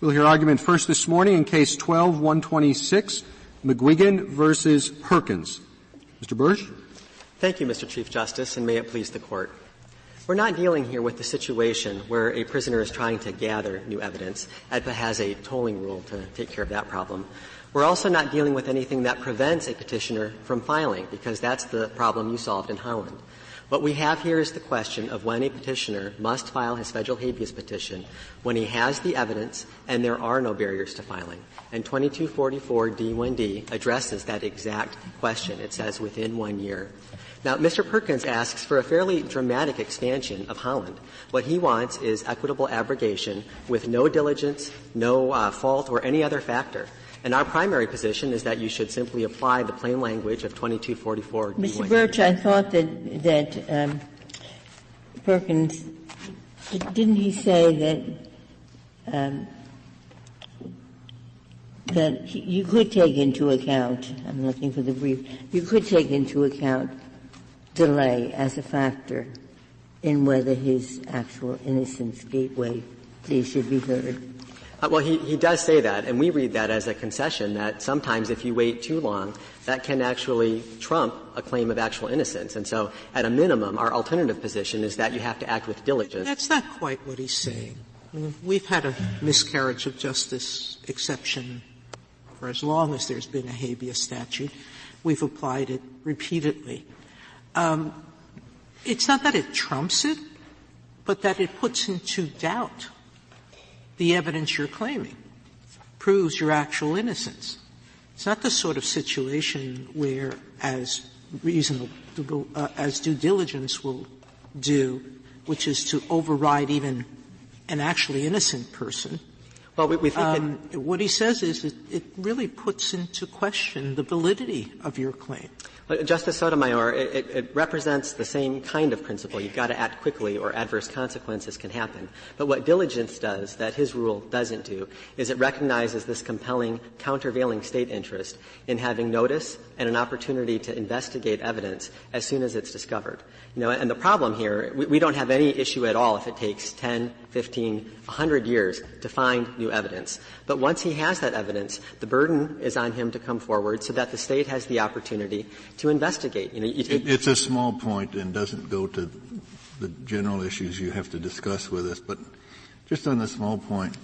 We'll hear argument first this morning in Case 12-126, McQuiggin versus Perkins. Mr. Bursch. Thank you, Mr. Chief Justice, and may it please the Court. We're not dealing here with the situation where a prisoner is trying to gather new evidence. AEDPA has a tolling rule to take care of that problem. We're also not dealing with anything that prevents a petitioner from filing, because that's the problem you solved in Holland. What we have here is the question of when a petitioner must file his federal habeas petition when he has the evidence and there are no barriers to filing. And 2244 D1D addresses that exact question. It says within 1 year. Now, Mr. Perkins asks for a fairly dramatic expansion of Holland. What he wants is equitable abrogation with no diligence, no fault, or any other factor. And our primary position is that you should simply apply the plain language of 2244 D1D. Mr. Birch, I thought that Perkins, didn't he say that you could take into account, I'm looking for the brief, you could take into account delay as a factor in whether his actual innocence gateway plea should be heard? Well, he does say that, and we read that as a concession that sometimes if you wait too long, that can actually trump a claim of actual innocence. And so, at a minimum, our alternative position is that you have to act with diligence. That's not quite what he's saying. I mean, we've had a miscarriage of justice exception for as long as there's been a habeas statute. We've applied it repeatedly. It's not that it trumps it, but that it puts into doubt the evidence you're claiming, proves your actual innocence. It's not the sort of situation where, as reasonable, as due diligence will do, which is to override even an actually innocent person. Well, we think what he says is it really puts into question the validity of your claim. Justice Sotomayor, it represents the same kind of principle. You've got to act quickly or adverse consequences can happen. But what diligence does that his rule doesn't do is it recognizes this compelling countervailing state interest in having notice and an opportunity to investigate evidence as soon as it's discovered. You know, and the problem here, we don't have any issue at all if it takes 10, 15, 100 years to find new evidence. But once he has that evidence, the burden is on him to come forward so that the state has the opportunity to investigate. You know, it's a small point and doesn't go to the general issues you have to discuss with us, but just on the small point,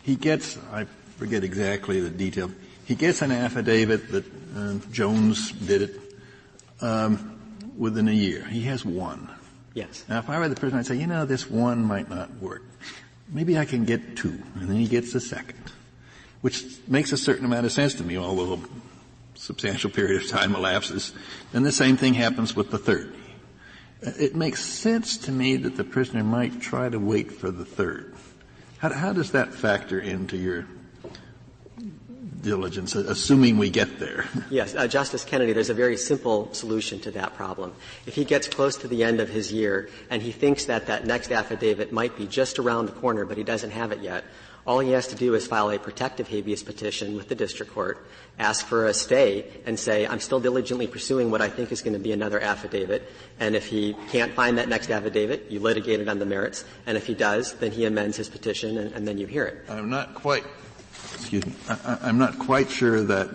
he gets, I forget exactly the detail, he gets an affidavit that Jones did it within a year. He has one. Yes. Now, if I were the prisoner, I'd say, this one might not work. Maybe I can get two, and then he gets the second, which makes a certain amount of sense to me, although a substantial period of time elapses. And the same thing happens with the third. It makes sense to me that the prisoner might try to wait for the third. How does that factor into your diligence, assuming we get there? Yes, Justice Kennedy, there's a very simple solution to that problem. If he gets close to the end of his year and he thinks that that next affidavit might be just around the corner but he doesn't have it yet, all he has to do is file a protective habeas petition with the district court, ask for a stay, and say, I'm still diligently pursuing what I think is going to be another affidavit. And if he can't find that next affidavit, you litigate it on the merits. And if he does, then he amends his petition, and then you hear it. I'm not quite sure that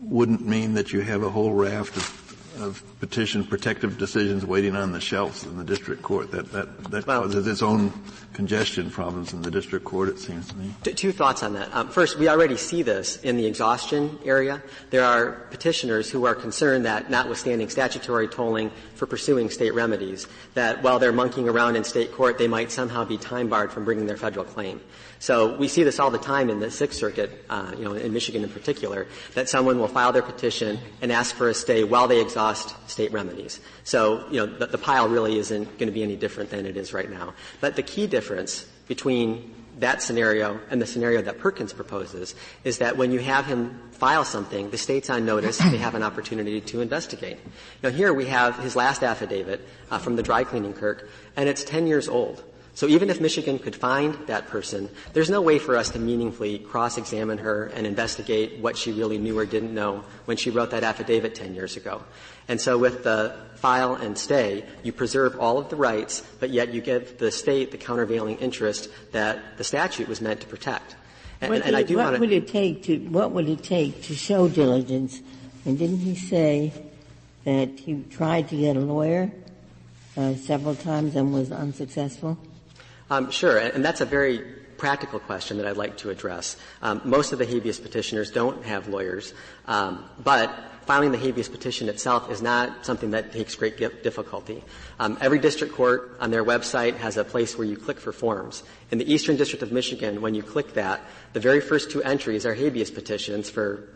wouldn't mean that you have a whole raft of petition protective decisions waiting on the shelves in the district court. That causes its own congestion problems in the district court, it seems to me. Two thoughts on that. First, we already see this in the exhaustion area. There are petitioners who are concerned that, notwithstanding statutory tolling for pursuing state remedies, that while they're monkeying around in state court, they might somehow be time barred from bringing their federal claim. So we see this all the time in the Sixth Circuit, in Michigan in particular, that someone will file their petition and ask for a stay while they exhaust state remedies. So, the pile really isn't going to be any different than it is right now. But the key difference between that scenario and the scenario that Perkins proposes is that when you have him file something, the state's on notice, they have an opportunity to investigate. Now, here we have his last affidavit from the dry cleaning clerk, and it's 10 years old. So even if Michigan could find that person, there's no way for us to meaningfully cross-examine her and investigate what she really knew or didn't know when she wrote that affidavit 10 years ago. And so with the file and stay, you preserve all of the rights, but yet you give the state the countervailing interest that the statute was meant to protect. And I do want to. What would it take to show diligence? And didn't he say that he tried to get a lawyer several times and was unsuccessful? Sure, and that's a very practical question that I'd like to address. Most of the habeas petitioners don't have lawyers, but filing the habeas petition itself is not something that takes great difficulty. Every district court on their website has a place where you click for forms. In the Eastern District of Michigan, when you click that, the very first two entries are habeas petitions for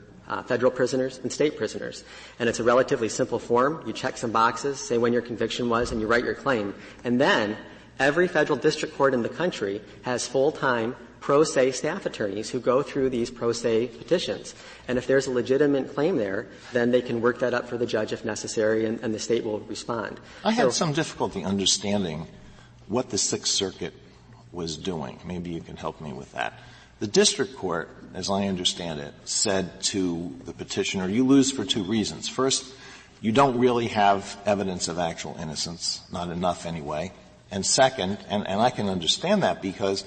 federal prisoners and state prisoners. And it's a relatively simple form. You check some boxes, say when your conviction was, and you write your claim. And then every federal district court in the country has full-time pro se staff attorneys who go through these pro se petitions. And if there's a legitimate claim there, then they can work that up for the judge if necessary, and the state will respond. I had some difficulty understanding what the Sixth Circuit was doing. Maybe you can help me with that. The district court, as I understand it, said to the petitioner, you lose for two reasons. First, you don't really have evidence of actual innocence, not enough anyway. And second, and I can understand that because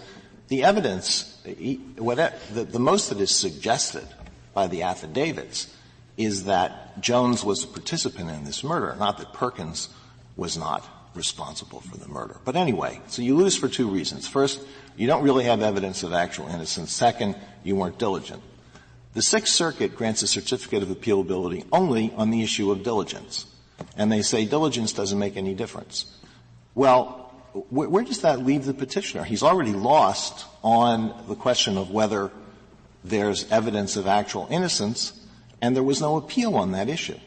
the evidence, the most that is suggested by the affidavits is that Jones was a participant in this murder, not that Perkins was not responsible for the murder. But anyway, so you lose for two reasons. First, you don't really have evidence of actual innocence. Second, you weren't diligent. The Sixth Circuit grants a certificate of appealability only on the issue of diligence. And they say diligence doesn't make any difference. Well, where does that leave the petitioner? He's already lost on the question of whether there's evidence of actual innocence, and there was no appeal on that issue.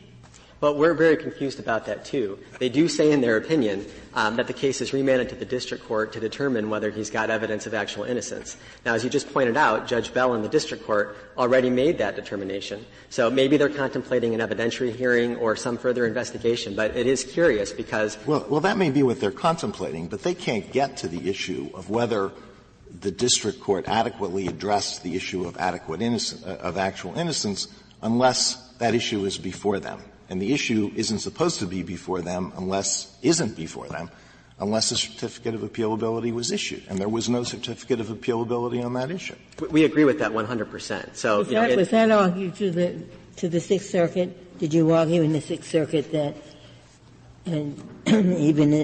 Well, we're very confused about that, too. They do say in their opinion that the case is remanded to the district court to determine whether he's got evidence of actual innocence. Now, as you just pointed out, Judge Bell in the district court already made that determination. So maybe they're contemplating an evidentiary hearing or some further investigation, but it is curious because — Well, that may be what they're contemplating, but they can't get to the issue of whether the district court adequately addressed the issue of actual innocence unless that issue is before them. And the issue isn't supposed to be before them unless a certificate of appealability was issued. And there was no certificate of appealability on that issue. We agree with that 100%. So, was that argued to the Sixth Circuit? Did you argue in the Sixth Circuit that, and even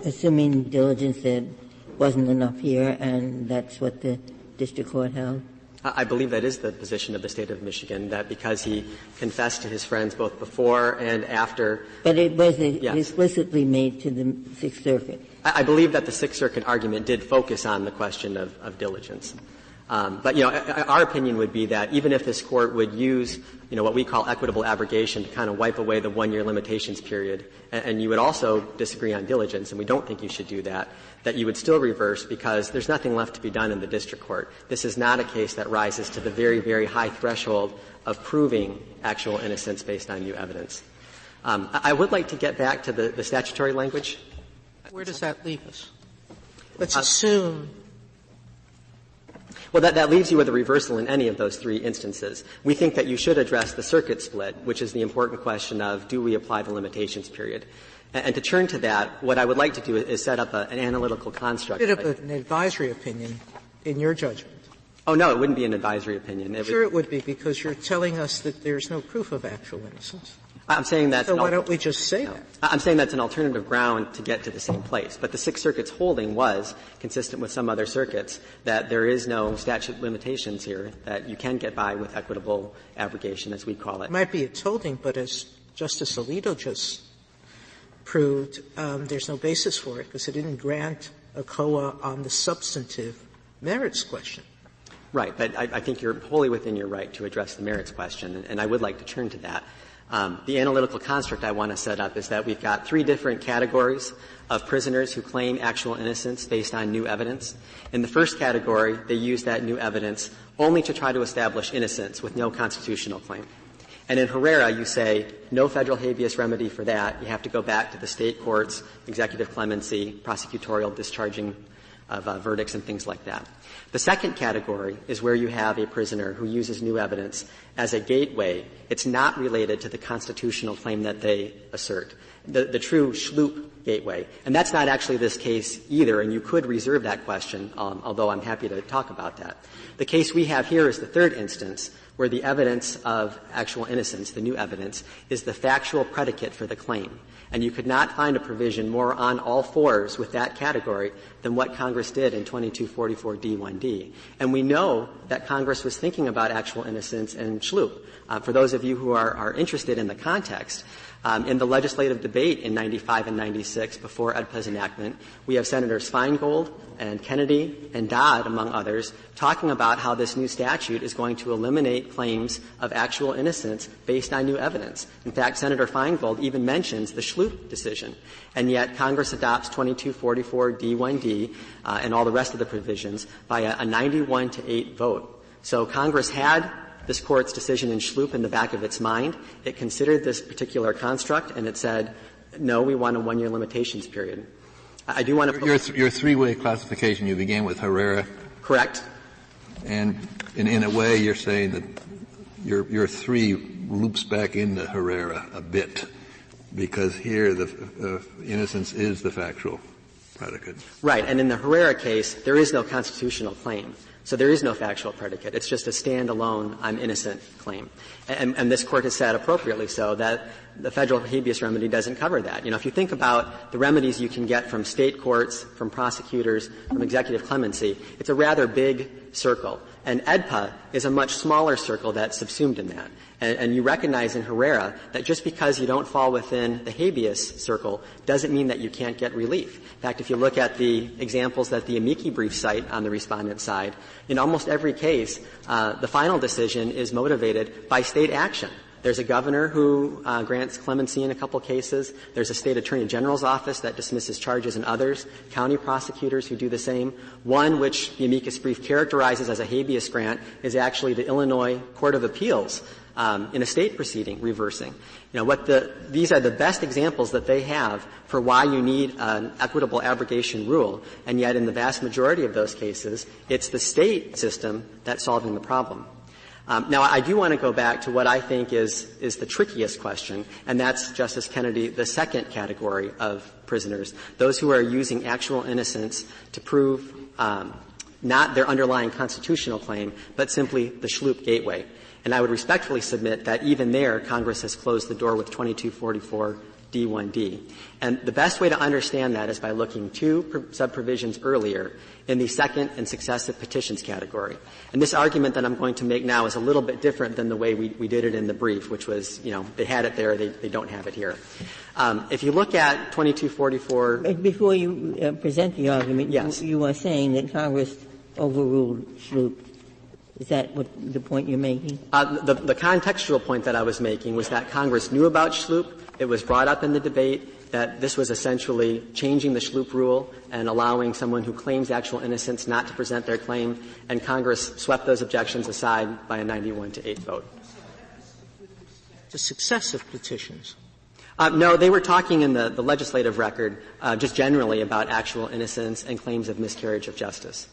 assuming diligence, there wasn't enough here, and that's what the district court held? I believe that is the position of the State of Michigan, that because he confessed to his friends both before and after. But it was explicitly made to the Sixth Circuit. I believe that the Sixth Circuit argument did focus on the question of diligence. But, our opinion would be that even if this Court would use, what we call equitable abrogation to kind of wipe away the 1-year limitations period, and you would also disagree on diligence, and we don't think you should do that, that you would still reverse because there's nothing left to be done in the district court. This is not a case that rises to the very, very high threshold of proving actual innocence based on new evidence. I would like to get back to the statutory language. Where does that leave us? Let's assume. Well, that leaves you with a reversal in any of those three instances. We think that you should address the circuit split, which is the important question of do we apply the limitations period. And to turn to that, what I would like to do is set up an analytical construct. Bit of an advisory opinion in your judgment. Oh, no, it wouldn't be an advisory opinion. Sure it would be, because you're telling us that there's no proof of actual innocence. I'm saying that's so why don't we just say that? I'm saying that's an alternative ground to get to the same place. But the Sixth Circuit's holding was, consistent with some other circuits, that there is no statute limitations here, that you can get by with equitable abrogation, as we call it. It might be its holding, but as Justice Alito just proved, there's no basis for it because it didn't grant a COA on the substantive merits question. Right, but I think you're wholly within your right to address the merits question, and I would like to turn to that. The analytical construct I want to set up is that we've got three different categories of prisoners who claim actual innocence based on new evidence. In the first category, they use that new evidence only to try to establish innocence with no constitutional claim. And in Herrera, you say no federal habeas remedy for that. You have to go back to the state courts, executive clemency, prosecutorial discharging verdicts and things like that. The second category is where you have a prisoner who uses new evidence as a gateway. It's not related to the constitutional claim that they assert, the true schloop gateway. And that's not actually this case either, and you could reserve that question, although I'm happy to talk about that. The case we have here is the third instance, where the evidence of actual innocence, the new evidence, is the factual predicate for the claim. And you could not find a provision more on all fours with that category than what Congress did in 2244d1d. And we know that Congress was thinking about actual innocence and schloop. For those of you who are interested in the context, in the legislative debate in 95 and 96 before AEDPA's enactment, we have Senators Feingold and Kennedy and Dodd, among others, talking about how this new statute is going to eliminate claims of actual innocence based on new evidence. In fact, Senator Feingold even mentions the schloop decision. And yet Congress adopts 2244d1d and all the rest of the provisions by a 91-8 vote. So Congress had this Court's decision in schloop in the back of its mind. It considered this particular construct, and it said, no, we want a one-year limitations period. I do want to your three-way classification, you began with Herrera. Correct. And in a way, you're saying that your three loops back into Herrera a bit, because here the innocence is the factual predicate. Right. And in the Herrera case, there is no constitutional claim. So there is no factual predicate. It's just a standalone I'm innocent claim. And this Court has said appropriately so that the federal habeas remedy doesn't cover that. You know, if you think about the remedies you can get from state courts, from prosecutors, from executive clemency, it's a rather big circle. And AEDPA is a much smaller circle that's subsumed in that. And you recognize in Herrera that just because you don't fall within the habeas circle doesn't mean that you can't get relief. In fact, if you look at the examples that the amici brief cite on the respondent side, in almost every case, the final decision is motivated by state action. There's a governor who grants clemency in a couple cases. There's a state attorney general's office that dismisses charges in others, county prosecutors who do the same. One, which the amicus brief characterizes as a habeas grant, is actually the Illinois Court of Appeals in a state proceeding reversing. You know, these are the best examples that they have for why you need an equitable abrogation rule, and yet in the vast majority of those cases, it's the state system that's solving the problem. Now, I do want to go back to what I think is the trickiest question, and that's, Justice Kennedy, the second category of prisoners, those who are using actual innocence to prove not their underlying constitutional claim, but simply the schloop gateway. And I would respectfully submit that even there, Congress has closed the door with 2244d1d. And the best way to understand that is by looking two sub-provisions earlier in the second and successive petitions category. And this argument that I'm going to make now is a little bit different than the way we did it in the brief, which was, you know, they had it there, they don't have it here. If you look at 2244... Before you present the argument, yes. You are saying that Congress overruled schloop. Is that what the point you're making? The contextual point that I was making was that Congress knew about schloop. It was brought up in the debate that this was essentially changing the schloop rule and allowing someone who claims actual innocence not to present their claim, and Congress swept those objections aside by a 91-8 vote. The successive petitions. No, they were talking in the legislative record just generally about actual innocence and claims of miscarriage of justice.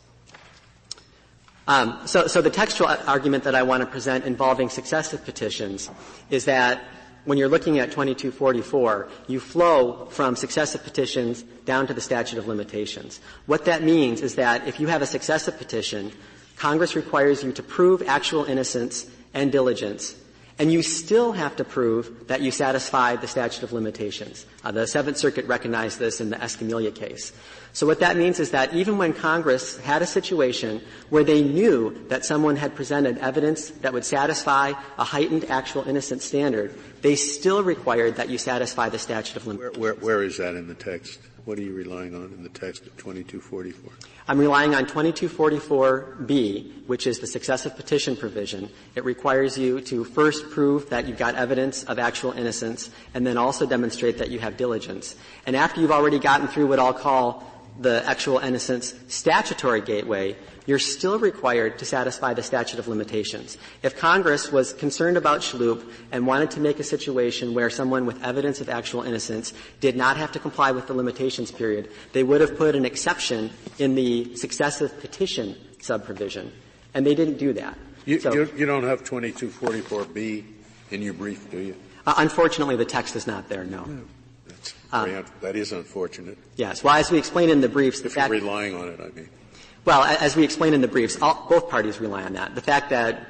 So the textual argument that I want to present involving successive petitions is that when you're looking at 2244, you flow from successive petitions down to the statute of limitations. What that means is that if you have a successive petition, Congress requires you to prove actual innocence and diligence, and you still have to prove that you satisfy the statute of limitations. The Seventh Circuit recognized this in the Escamilla case. So what that means is that even when Congress had a situation where they knew that someone had presented evidence that would satisfy a heightened actual innocence standard, they still required that you satisfy the statute of limitations. Where is that in the text? What are you relying on in the text of 2244? I'm relying on 2244B, which is the successive petition provision. It requires you to first prove that you've got evidence of actual innocence and then also demonstrate that you have diligence. And after you've already gotten through what I'll call the actual innocence statutory gateway, you're still required to satisfy the statute of limitations. If Congress was concerned about Schloop and wanted to make a situation where someone with evidence of actual innocence did not have to comply with the limitations period, they would have put an exception in the successive petition subprovision, and they didn't do that. You don't have 2244B in your brief, do you? Unfortunately, the text is not there, no. That is unfortunate. Yes. Well, as we explained in the briefs, if you're relying on it, I mean. Well, as we explained in the briefs, both parties rely on that. The fact that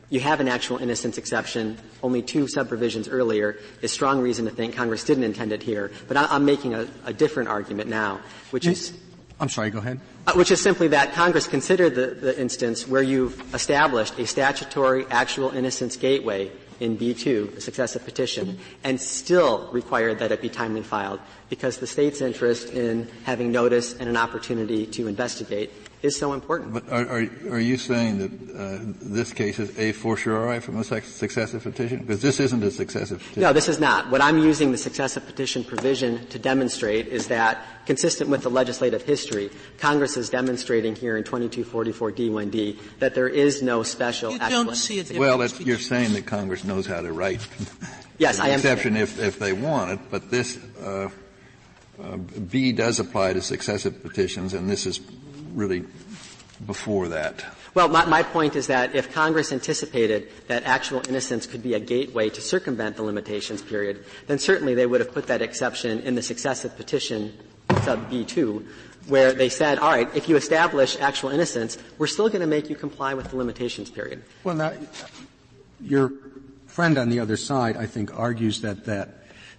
you have an actual innocence exception only 2 subprovisions earlier is strong reason to think Congress didn't intend it here. But I'm making a different argument now, which is — I'm sorry, go ahead. Which is simply that Congress considered the instance where you've established a statutory actual innocence gateway in B2, the successive petition, and still required that it be timely filed because the State's interest in having notice and an opportunity to investigate is so important. But are you saying that this case is a fortiori from a successive petition? Because this isn't a successive petition. No, this is not. What I'm using the successive petition provision to demonstrate is that, consistent with the legislative history, Congress is demonstrating here in 2244D1D that there is no special actual innocence. See a difference. Well, you're saying that Congress knows how to write. Yes, I am. Exception if they want it, but this B does apply to successive petitions, and this is really before that. Well, my point is that if Congress anticipated that actual innocence could be a gateway to circumvent the limitations period, then certainly they would have put that exception in the successive petition sub B2, where they said, all right, if you establish actual innocence, we're still going to make you comply with the limitations period. Well, now, your friend on the other side, I think, argues that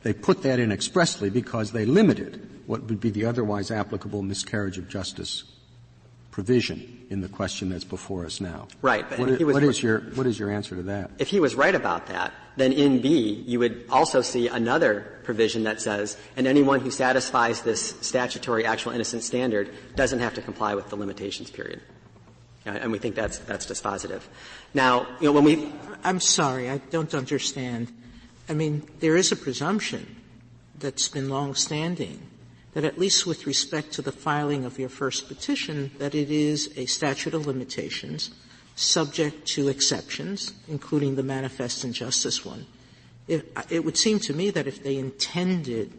they put that in expressly because they limited what would be the otherwise applicable miscarriage of justice provision in the question that's before us now. Right. But what is your answer to that? If he was right about that, then in B, you would also see another provision that says, and anyone who satisfies this statutory actual innocence standard doesn't have to comply with the limitations period. And we think that's dispositive. Now, when I'm sorry, I don't understand. I mean, there is a presumption that's been long-standing that at least with respect to the filing of your first petition, that it is a statute of limitations subject to exceptions, including the manifest injustice one. It would seem to me that if they intended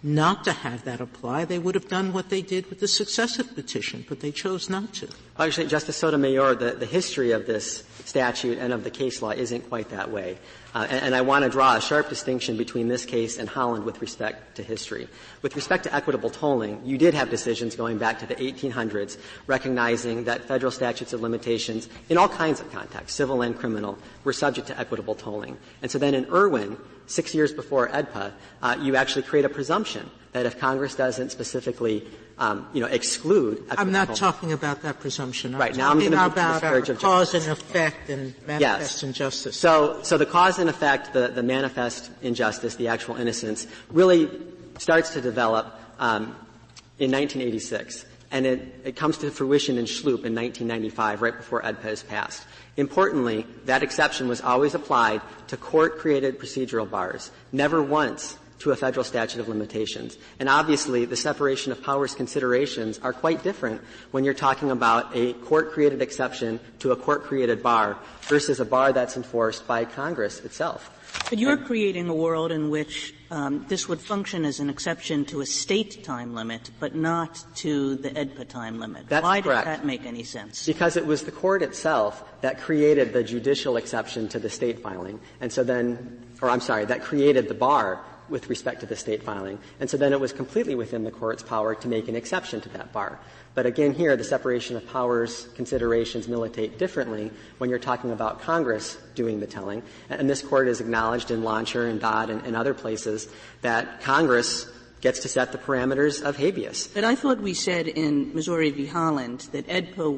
not to have that apply, they would have done what they did with the successive petition, but they chose not to. Actually, Justice Sotomayor, the history of this statute and of the case law isn't quite that way. And I want to draw a sharp distinction between this case and Holland with respect to history. With respect to equitable tolling, you did have decisions going back to the 1800s recognizing that federal statutes of limitations in all kinds of contexts, civil and criminal, were subject to equitable tolling. And so then in Irwin, 6 years before AEDPA, you actually create a presumption that if Congress doesn't specifically exclude equitable I'm not tolling. talking about that presumption. Right. I'm talking about of cause justice. and effect and manifest injustice. So the cause and effect, the manifest injustice, the actual innocence, really starts to develop in 1986. And it comes to fruition in Schloop in 1995, right before AEDPA is passed. Importantly, that exception was always applied to court-created procedural bars, never once to a federal statute of limitations. And obviously, the separation of powers considerations are quite different when you're talking about a court-created exception to a court-created bar versus a bar that's enforced by Congress itself. But you're creating a world in which this would function as an exception to a state time limit, but not to the AEDPA time limit. That's Why correct. does that make any sense? Because it was the court itself that created the judicial exception to the state filing. And so then — or I'm sorry, that created the bar with respect to the state filing. And so then it was completely within the court's power to make an exception to that bar. But again here, the separation of powers considerations militate differently when you're talking about Congress doing the telling. And this Court has acknowledged in Launcher and Dodd and other places that Congress gets to set the parameters of habeas. But I thought we said in Missouri v. Holland that AEDPA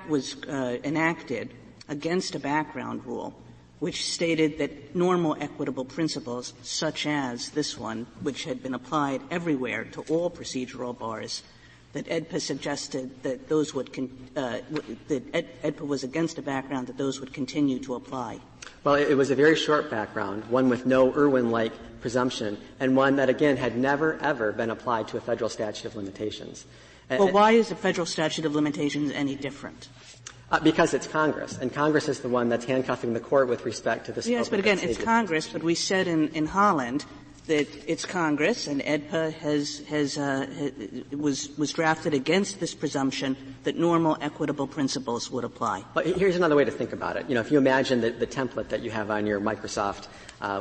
was enacted against a background rule which stated that normal equitable principles such as this one, which had been applied everywhere to all procedural bars, that AEDPA suggested that those would that AEDPA was against a background that those would continue to apply. Well, it was a very short background, one with no Irwin-like presumption, and one that, again, had never, ever been applied to a federal statute of limitations. Well, why is the federal statute of limitations any different? Because it's Congress, and Congress is the one that's handcuffing the court with respect to the scope. Yes, but again, it's Congress, but we said in Holland that it's Congress, and AEDPA was drafted against this presumption that normal equitable principles would apply. Well, here's another way to think about it. If you imagine the template that you have on your Microsoft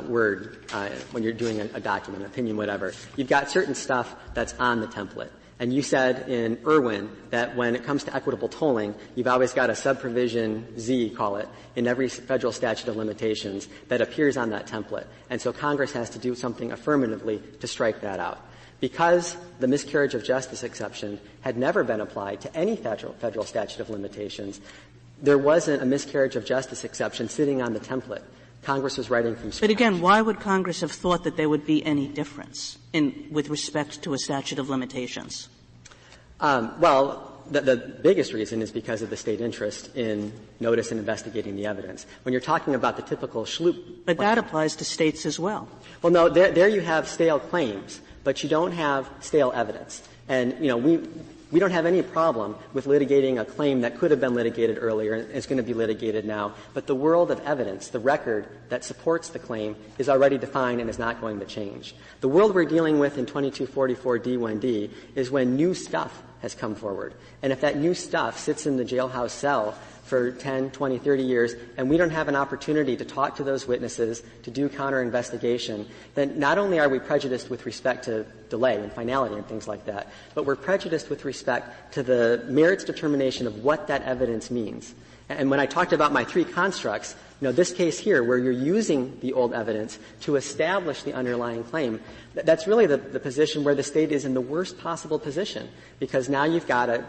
Word when you're doing a document, an opinion, whatever, you've got certain stuff that's on the template. And you said in Irwin that when it comes to equitable tolling, you've always got a subprovision Z, call it, in every federal statute of limitations that appears on that template. And so Congress has to do something affirmatively to strike that out. Because the miscarriage of justice exception had never been applied to any federal statute of limitations, there wasn't a miscarriage of justice exception sitting on the template. Congress was writing from scratch. But again, why would Congress have thought that there would be any difference with respect to a statute of limitations? Well, the biggest reason is because of the state interest in notice and investigating the evidence. When you're talking about the typical schloop. But that applies to states as well. Well, no, there you have stale claims, but you don't have stale evidence. And, we don't have any problem with litigating a claim that could have been litigated earlier and is going to be litigated now. But the world of evidence, the record that supports the claim, is already defined and is not going to change. The world we're dealing with in 2244 D1D is when new stuff has come forward. And if that new stuff sits in the jailhouse cell for 10, 20, 30 years, and we don't have an opportunity to talk to those witnesses, to do counter-investigation, then not only are we prejudiced with respect to delay and finality and things like that, but we're prejudiced with respect to the merits determination of what that evidence means. And when I talked about my three constructs, this case here where you're using the old evidence to establish the underlying claim, that's really the position where the state is in the worst possible position, because now you've got a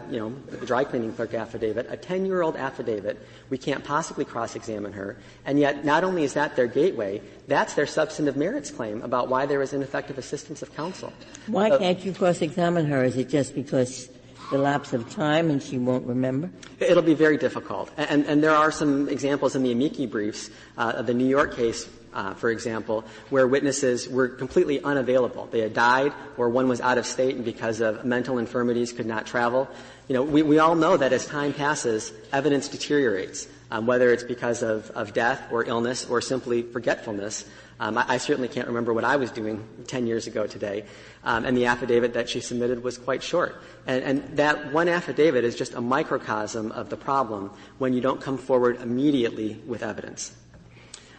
dry cleaning clerk affidavit, a 10-year-old affidavit. We can't possibly cross-examine her. And yet not only is that their gateway, that's their substantive merits claim about why there was ineffective assistance of counsel. Why can't you cross-examine her? Is it just because the lapse of time and she won't remember? It'll be very difficult. And there are some examples in the amici briefs of the New York case, for example, where witnesses were completely unavailable. They had died, or one was out of state and because of mental infirmities could not travel. We all know that as time passes, evidence deteriorates, whether it's because of death or illness or simply forgetfulness. I certainly can't remember what I was doing 10 years ago today. And the affidavit that she submitted was quite short. And that one affidavit is just a microcosm of the problem when you don't come forward immediately with evidence.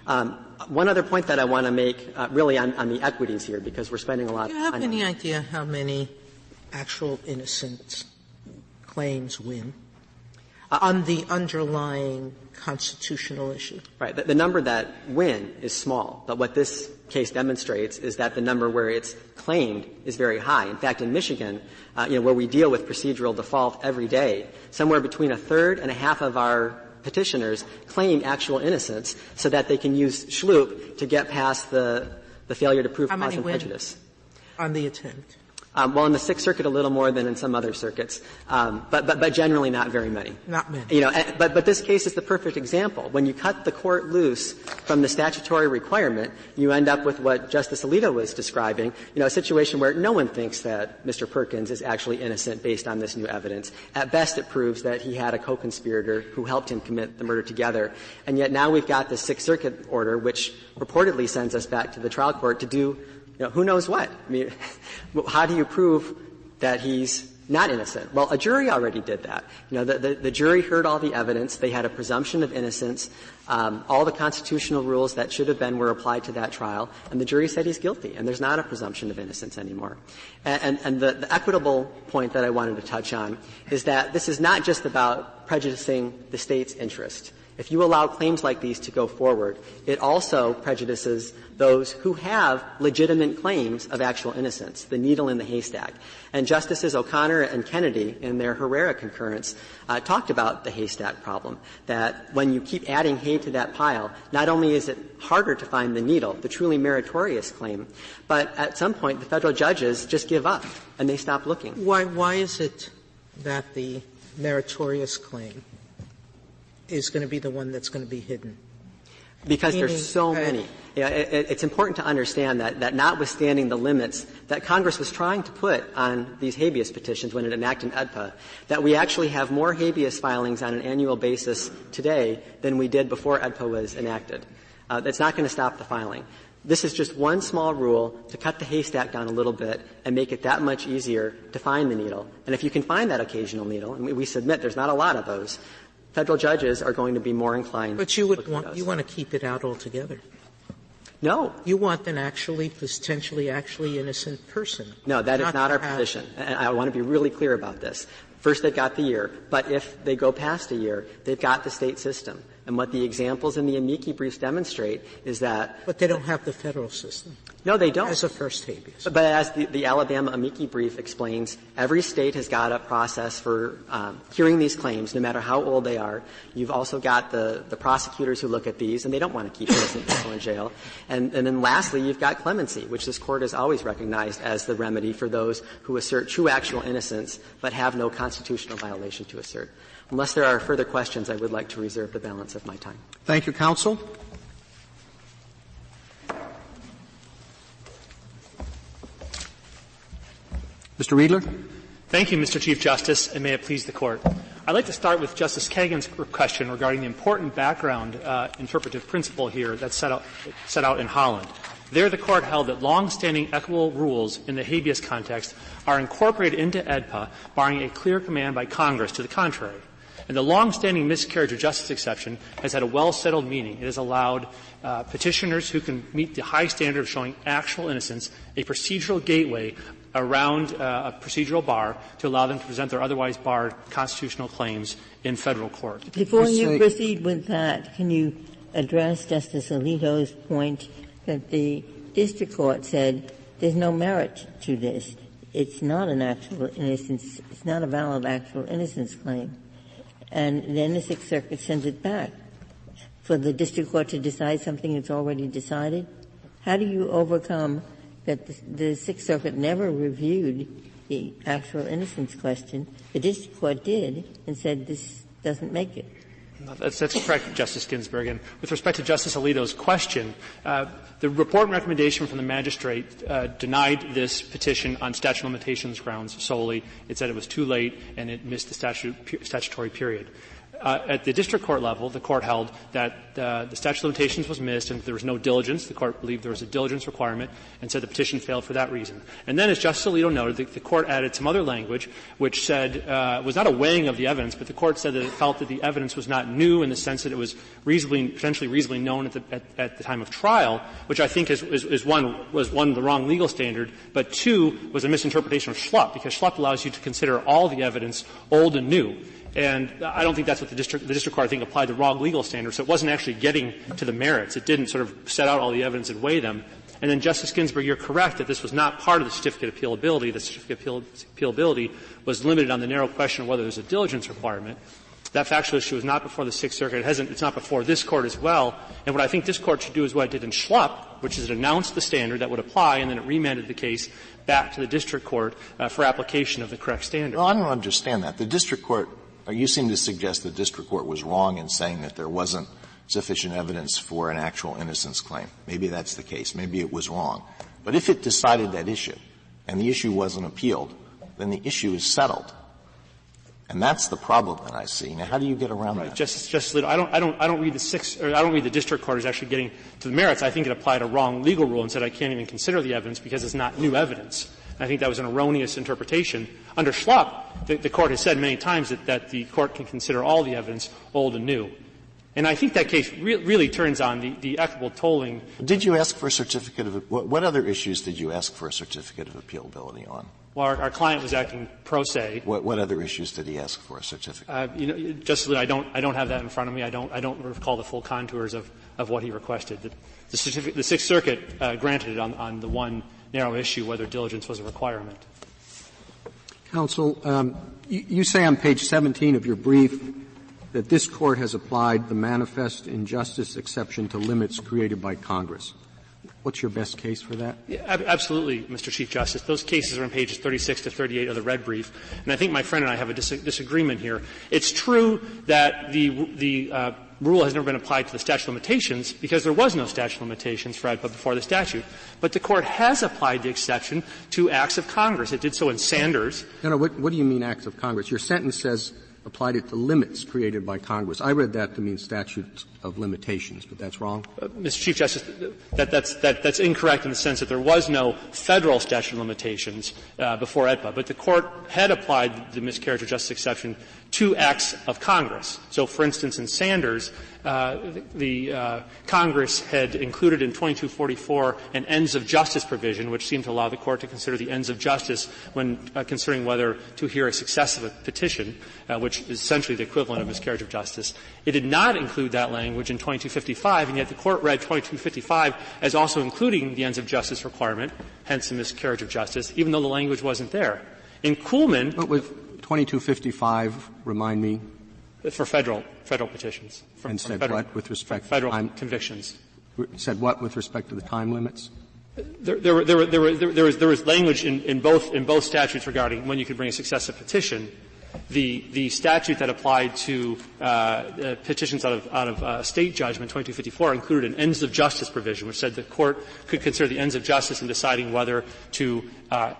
One other point that I want to make, really on the equities here, because we're spending a lot of time. Do you have any idea how many actual innocence claims win on the underlying constitutional issue? Right. The number that win is small, but what this case demonstrates is that the number where it's claimed is very high. In fact, in Michigan, where we deal with procedural default every day, somewhere between a third and a half of our petitioners claim actual innocence so that they can use schloop to get past the failure to prove cause and prejudice. On the attempt? Well, in the Sixth Circuit, a little more than in some other circuits, but generally not very many. Not many. But this case is the perfect example. When you cut the court loose from the statutory requirement, you end up with what Justice Alito was describing, a situation where no one thinks that Mr. Perkins is actually innocent based on this new evidence. At best, it proves that he had a co-conspirator who helped him commit the murder together. And yet now we've got this Sixth Circuit order, which reportedly sends us back to the trial court to do who knows what? I mean, how do you prove that he's not innocent? Well, a jury already did that. The jury heard all the evidence. They had a presumption of innocence. All the constitutional rules that should have been were applied to that trial, and the jury said he's guilty, and there's not a presumption of innocence anymore. And the equitable point that I wanted to touch on is that this is not just about prejudicing the state's interest. If you allow claims like these to go forward, it also prejudices those who have legitimate claims of actual innocence, the needle in the haystack. And Justices O'Connor and Kennedy, in their Herrera concurrence, talked about the haystack problem, that when you keep adding hay to that pile, not only is it harder to find the needle, the truly meritorious claim, but at some point the federal judges just give up and they stop looking. Why is it that the meritorious claim is going to be the one that's going to be hidden? Because there's so many. It's important to understand that notwithstanding the limits that Congress was trying to put on these habeas petitions when it enacted AEDPA, that we actually have more habeas filings on an annual basis today than we did before AEDPA was enacted. That's not going to stop the filing. This is just one small rule to cut the haystack down a little bit and make it that much easier to find the needle. And if you can find that occasional needle, and we submit there's not a lot of those, Federal judges are going to be more inclined. But you want to keep it out altogether. No. You want an potentially innocent person. No, that is not our position. And I want to be really clear about this. First, they've got the year. But if they go past a year, they've got the state system. And what the examples in the amici briefs demonstrate is that. But they don't have the federal system. No, they don't. As a first habeas. But as the Alabama amici brief explains, every state has got a process for hearing these claims, no matter how old they are. You've also got the prosecutors who look at these, and they don't want to keep innocent people in jail. And then lastly, you've got clemency, which this Court has always recognized as the remedy for those who assert true actual innocence but have no constitutional violation to assert. Unless there are further questions, I would like to reserve the balance of my time. Thank you, counsel. Mr. Riedler. Thank you, Mr. Chief Justice, and may it please the Court. I'd like to start with Justice Kagan's question regarding the important background interpretive principle here that's set out in Holland. There, the Court held that long-standing equitable rules in the habeas context are incorporated into AEDPA, barring a clear command by Congress to the contrary. And the long-standing miscarriage of justice exception has had a well-settled meaning. It has allowed petitioners who can meet the high standard of showing actual innocence a procedural gateway around a procedural bar to allow them to present their otherwise barred constitutional claims in federal court. Before you proceed with that, can you address Justice Alito's point that the district court said there's no merit to this? It's not an actual innocence. It's not a valid actual innocence claim. And then the Sixth Circuit sends it back for the district court to decide something it's already decided. How do you overcome that the Sixth Circuit never reviewed the actual innocence question? The district court did and said this doesn't make it. That's correct, Justice Ginsburg. And with respect to Justice Alito's question, the report and recommendation from the magistrate denied this petition on statute of limitations grounds solely. It said it was too late and it missed the statutory period. At the district court level, the Court held that the statute of limitations was missed and there was no diligence. The Court believed there was a diligence requirement and said the petition failed for that reason. And then, as Justice Alito noted, the Court added some other language which said was not a weighing of the evidence, but the Court said that it felt that the evidence was not new in the sense that it was potentially reasonably known at the time of trial, which I think was one, the wrong legal standard, but two, was a misinterpretation of Schlupp, because Schlupp allows you to consider all the evidence old and new. And I don't think that's what the district court, I think, applied the wrong legal standard. So it wasn't actually getting to the merits. It didn't sort of set out all the evidence and weigh them. And then, Justice Ginsburg, you're correct that this was not part of the certificate of appealability. The certificate of appealability was limited on the narrow question of whether there's a diligence requirement. That factual issue is not before the Sixth Circuit. It's not before this Court as well. And what I think this Court should do is what it did in Schlupp, which is it announced the standard that would apply, and then it remanded the case back to the district court for application of the correct standard. Well, I don't understand that. The district court, you seem to suggest the district court was wrong in saying that there wasn't sufficient evidence for an actual innocence claim. Maybe that's the case. Maybe it was wrong. But if it decided that issue and the issue wasn't appealed, then the issue is settled. And that's the problem that I see. Now, how do you get around that? Justice Alito, I don't read I don't read the district court as actually getting to the merits. I think it applied a wrong legal rule and said I can't even consider the evidence because it's not new evidence. I think that was an erroneous interpretation. Under Schlupp, the Court has said many times that the Court can consider all the evidence old and new. And I think that case really turns on the equitable tolling. Did you ask for a certificate of – what other issues did you ask for a certificate of appealability on? Well, our client was acting pro se. What other issues did he ask for a certificate? Justice Alito, I don't have that in front of me. I don't recall the full contours of what he requested. The Sixth Circuit granted it on the one narrow issue, whether diligence was a requirement. Counsel, you say on page 17 of your brief that this Court has applied the manifest injustice exception to limits created by Congress. What's your best case for that? Yeah, absolutely, Mr. Chief Justice. Those cases are on pages 36 to 38 of the red brief, and I think my friend and I have a disagreement here. It's true that the rule has never been applied to the statute of limitations because there was no statute of limitations for AEDPA before the statute. But the Court has applied the exception to acts of Congress. It did so in Sanders. No, what do you mean acts of Congress? Your sentence says applied it to limits created by Congress. I read that to mean statutes of limitations, but that's wrong? Mr. Chief Justice, that's incorrect in the sense that there was no federal statute of limitations before AEDPA, but the Court had applied the miscarriage of justice exception to acts of Congress. So, for instance, in Sanders, the Congress had included in 2244 an ends of justice provision, which seemed to allow the Court to consider the ends of justice when considering whether to hear a successive petition, which is essentially the equivalent of miscarriage of justice. It did not include that language in 2255, and yet the Court read 2255 as also including the ends of justice requirement, hence the miscarriage of justice, even though the language wasn't there. In Kuhlman, but with 2255, remind me. For federal petitions. And said what with respect to federal convictions? Said what with respect to the time limits? There was language in both statutes regarding when you could bring a successive petition. The statute that applied to petitions out of state judgment, 2254, included an ends of justice provision, which said the Court could consider the ends of justice in deciding whether to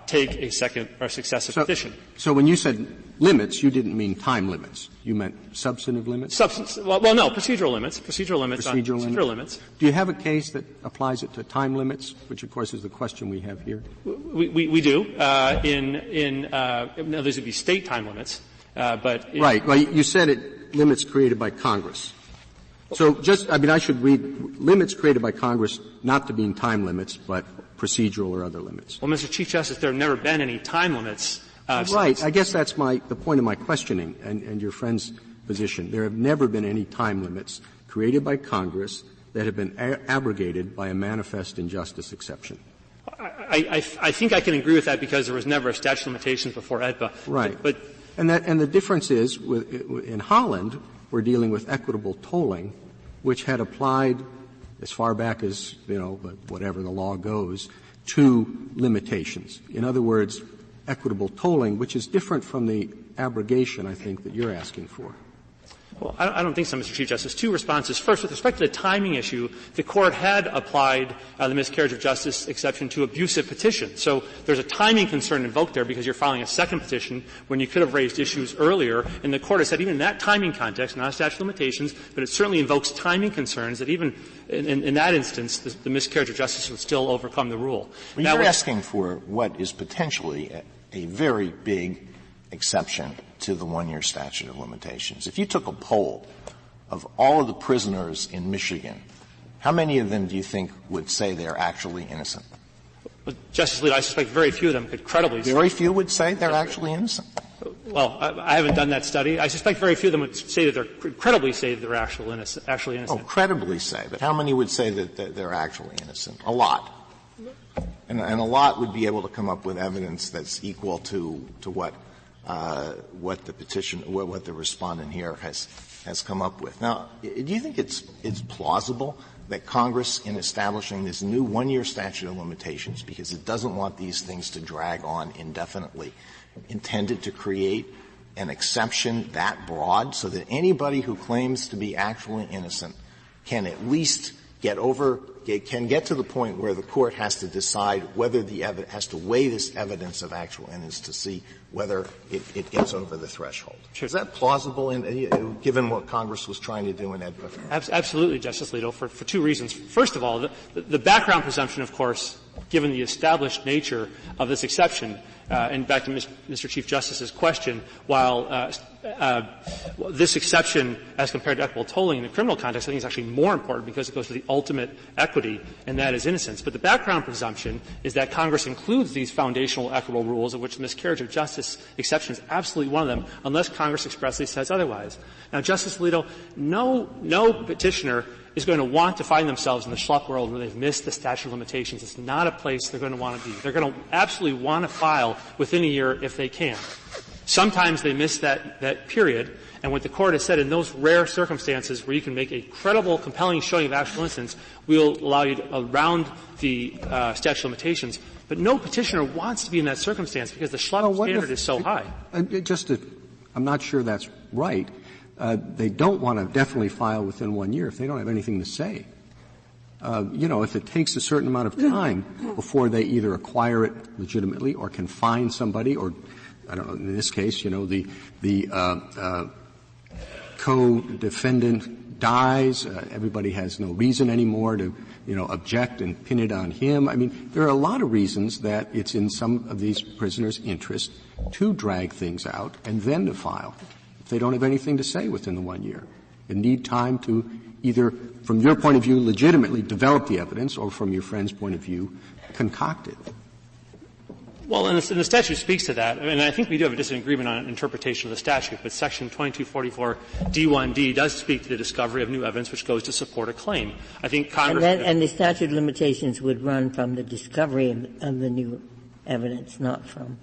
take a second or successive petition. So when you said limits, you didn't mean time limits. You meant substantive limits? Well, no, procedural limits. Procedural limits. Do you have a case that applies it to time limits, which of course is the question we have here? We do. Now these would be state time limits. But right. Well, you said it limits created by Congress. So I should read limits created by Congress not to mean time limits, but procedural or other limits. Well, Mr. Chief Justice, there have never been any time limits. Right. I guess that's the point of my questioning and your friend's position. There have never been any time limits created by Congress that have been abrogated by a manifest injustice exception. I think I can agree with that because there was never a statute of limitations before AEDPA. Right. And the difference is in Holland we're dealing with equitable tolling, which had applied as far back as, whatever the law goes, to limitations. In other words, equitable tolling, which is different from the abrogation, I think, that you're asking for. Well, I don't think so, Mr. Chief Justice. Two responses. First, with respect to the timing issue, the Court had applied the miscarriage of justice exception to abusive petitions. So there's a timing concern invoked there because you're filing a second petition when you could have raised issues earlier. And the Court has said even in that timing context, not a statute of limitations, but it certainly invokes timing concerns that even in that instance, the miscarriage of justice would still overcome the rule. Well, you're asking for what is potentially a very big exception to the one-year statute of limitations. If you took a poll of all of the prisoners in Michigan, how many of them do you think would say they're actually innocent? Well, Justice Alito, I suspect very few of them could credibly say. Very few would say they're actually innocent? Well, I haven't done that study. I suspect very few of them would say that could credibly say that they're actually innocent. Oh, credibly say. But how many would say that they're actually innocent? A lot. And a lot would be able to come up with evidence that's equal to what the petition, what the respondent here has come up with. Now, do you think it's plausible that Congress, in establishing this new one-year statute of limitations, because it doesn't want these things to drag on indefinitely, intended to create an exception that broad so that anybody who claims to be actually innocent can at least get to the point where the Court has to decide whether has to weigh this evidence of actual innocence to see whether it gets over the threshold. Sure. Is that plausible given what Congress was trying to do in AEDPA? Absolutely, Justice Alito, for two reasons. First of all, the background presumption, of course, given the established nature of this exception, and back to Mr. Chief Justice's question, while this exception, as compared to equitable tolling in the criminal context, I think is actually more important because it goes to the ultimate equity, and that is innocence. But the background presumption is that Congress includes these foundational equitable rules, of which the miscarriage of justice exception is absolutely one of them, unless Congress expressly says otherwise. Now, Justice Alito, no petitioner is going to want to find themselves in the schluck world where they've missed the statute of limitations. It's not a place they're going to want to be. They're going to absolutely want to file within a year if they can. Sometimes they miss that period, and what the Court has said, in those rare circumstances where you can make a credible, compelling showing of actual innocence, we'll allow you to round the statute of limitations. But no petitioner wants to be in that circumstance because the Schlepp standard is so high. I'm not sure that's right. They don't want to definitely file within 1 year if they don't have anything to say. If it takes a certain amount of time before they either acquire it legitimately or can find somebody, or I don't know, in this case, the co-defendant dies, everybody has no reason anymore to, object and pin it on him. I mean, there are a lot of reasons that it's in some of these prisoners' interest to drag things out and then to file if they don't have anything to say within the 1 year. They need time to either, from your point of view, legitimately develop the evidence, or from your friend's point of view, concoct it. Well, and the statute speaks to that. And I think we do have a disagreement on interpretation of the statute, but Section 2244 D1D does speak to the discovery of new evidence which goes to support a claim. I think Congress... And the statute of limitations would run from the discovery of the new evidence, not from...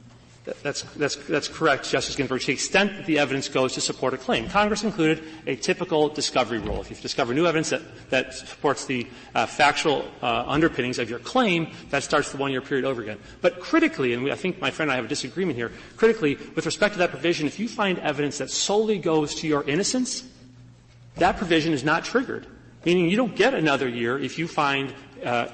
That's correct, Justice Ginsburg, to the extent that the evidence goes to support a claim. Congress included a typical discovery rule. If you discover new evidence that supports the factual underpinnings of your claim, that starts the 1 year period over again. But critically, and I think my friend and I have a disagreement here, critically, with respect to that provision, if you find evidence that solely goes to your innocence, that provision is not triggered. Meaning you don't get another year if you find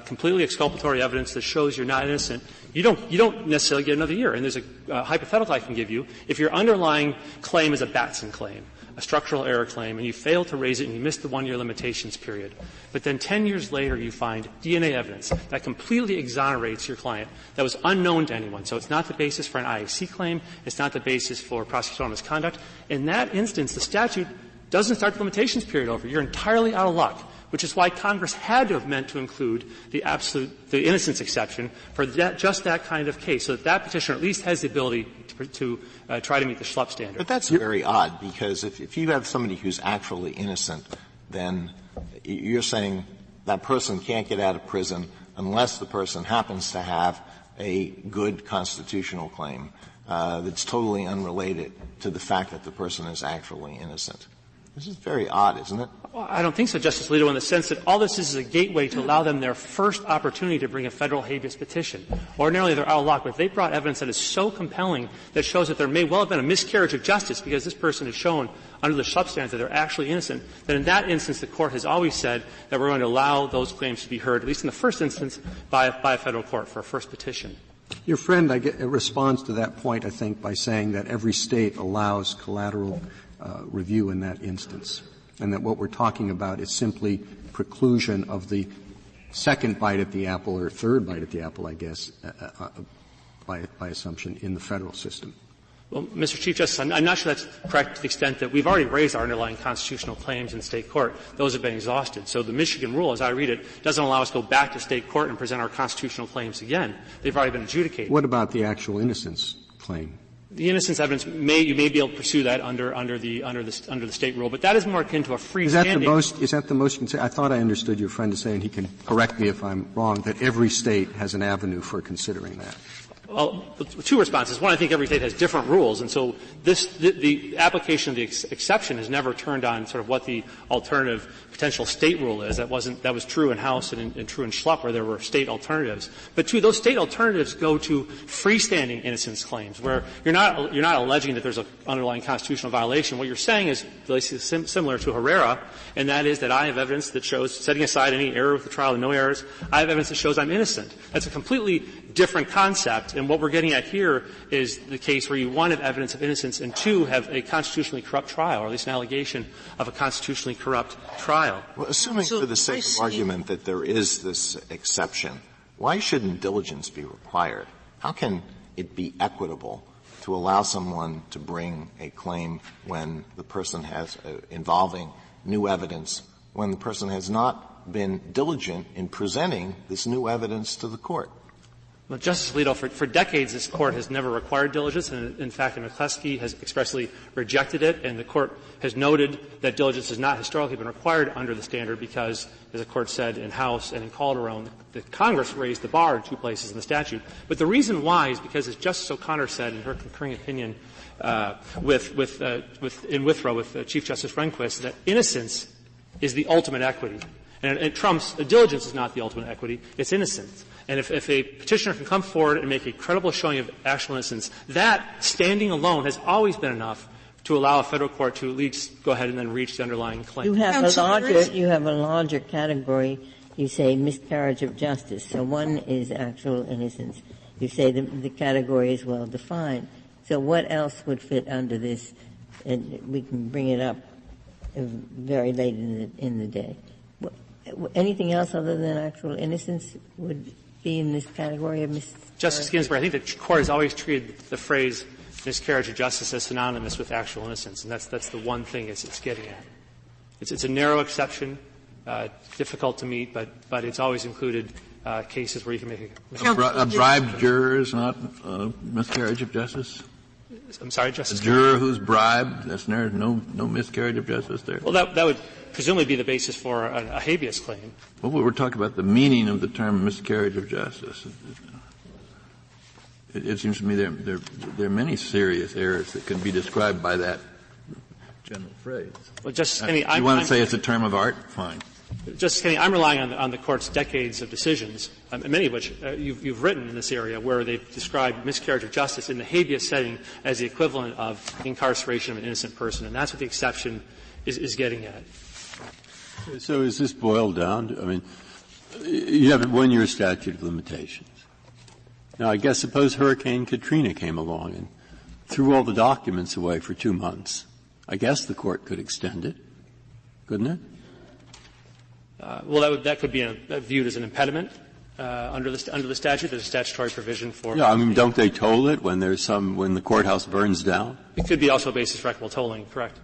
completely exculpatory evidence that shows you're not innocent. You don't necessarily get another year. And there's a hypothetical I can give you. If your underlying claim is a Batson claim, a structural error claim, and you fail to raise it and you miss the 1 year limitations period, but then 10 years later you find DNA evidence that completely exonerates your client, that was unknown to anyone. So it's not the basis for an IAC claim. It's not the basis for prosecutorial misconduct. In that instance, the statute doesn't start the limitations period over. You're entirely out of luck, which is why Congress had to have meant to include the innocence exception for just that kind of case, so that petitioner at least has the ability to try to meet the Schlepp standard. But that's very odd, because if you have somebody who's actually innocent, then you're saying that person can't get out of prison unless the person happens to have a good constitutional claim that's totally unrelated to the fact that the person is actually innocent. This is very odd, isn't it? Well, I don't think so, Justice Alito, in the sense that all this is a gateway to allow them their first opportunity to bring a federal habeas petition. Ordinarily, they're out of luck, but if they brought evidence that is so compelling that shows that there may well have been a miscarriage of justice because this person is shown under the Schlepp standard that they're actually innocent, then in that instance the Court has always said that we're going to allow those claims to be heard, at least in the first instance, by a federal court for a first petition. Your friend responds to that point, I think, by saying that every state allows collateral review in that instance, and that what we're talking about is simply preclusion of the second bite at the apple, or third bite at the apple, I guess, by assumption, in the federal system. Well, Mr. Chief Justice, I'm not sure that's correct to the extent that we've already raised our underlying constitutional claims in state court. Those have been exhausted. So the Michigan rule, as I read it, doesn't allow us to go back to state court and present our constitutional claims again. They've already been adjudicated. What about the actual innocence claim? The innocence evidence you may be able to pursue that under the state rule, but that is more akin to a freestanding. Is that the most I thought I understood your friend to say, and he can correct me if I'm wrong, that every state has an avenue for considering that. Well, two responses. One, I think every state has different rules, and so the application of the exception has never turned on sort of what the alternative potential state rule is. That was true in House and true in Schlepp, where there were state alternatives. But two, those state alternatives go to freestanding innocence claims, where you're not alleging that there's an underlying constitutional violation. What you're saying is similar to Herrera, and that is that I have evidence that shows, setting aside any error with the trial and no errors, I have evidence that shows I'm innocent. That's a completely different concept, and what we're getting at here is the case where you, one, have evidence of innocence, and two, have a constitutionally corrupt trial, or at least an allegation of a constitutionally corrupt trial. Well, assuming for the sake of argument that there is this exception, why shouldn't diligence be required? How can it be equitable to allow someone to bring a claim when the person has involving new evidence, when the person has not been diligent in presenting this new evidence to the court? Well, Justice Alito, for decades, this Court has never required diligence, and in fact, McCleskey has expressly rejected it, and the Court has noted that diligence has not historically been required under the standard because, as the Court said in House and in Calderon, the Congress raised the bar in two places in the statute. But the reason why is because, as Justice O'Connor said in her concurring opinion in Withrow with Chief Justice Rehnquist, that innocence is the ultimate equity. And it trumps — diligence is not the ultimate equity, it's innocence. And if a petitioner can come forward and make a credible showing of actual innocence, that, standing alone, has always been enough to allow a federal court to at least go ahead and then reach the underlying claim. You have a larger category. You say miscarriage of justice. So one is actual innocence. You say the category is well defined. So what else would fit under this? And we can bring it up very late in the day. Anything else other than actual innocence would be in this category of miscarriage? Justice Ginsburg, I think the Court has always treated the phrase miscarriage of justice as synonymous with actual innocence, and that's the one thing it's getting at. It's a narrow exception, difficult to meet, but it's always included cases where you can make a bribed juror is not miscarriage of justice? I'm sorry, Justice. A juror who's bribed, there's no miscarriage of justice there? Well, that would presumably be the basis for a habeas claim. Well, we're talking about the meaning of the term miscarriage of justice. It seems to me there are many serious errors that can be described by that general phrase. Well, Justice Kennedy, you want to say it's a term of art? Fine. Justice Kennedy, I'm relying on the Court's decades of decisions, many of which you've written in this area, where they've described miscarriage of justice in the habeas setting as the equivalent of incarceration of an innocent person, and that's what the exception is getting at. So is this boiled down to, I mean, you have a 1-year statute of limitations. Now, I guess suppose Hurricane Katrina came along and threw all the documents away for 2 months. I guess the Court could extend it, couldn't it? Well, that could be viewed as an impediment under the statute. There's a statutory provision for. Yeah, I mean, don't they toll it when when the courthouse burns down? It could be also a basis for equitable tolling, correct?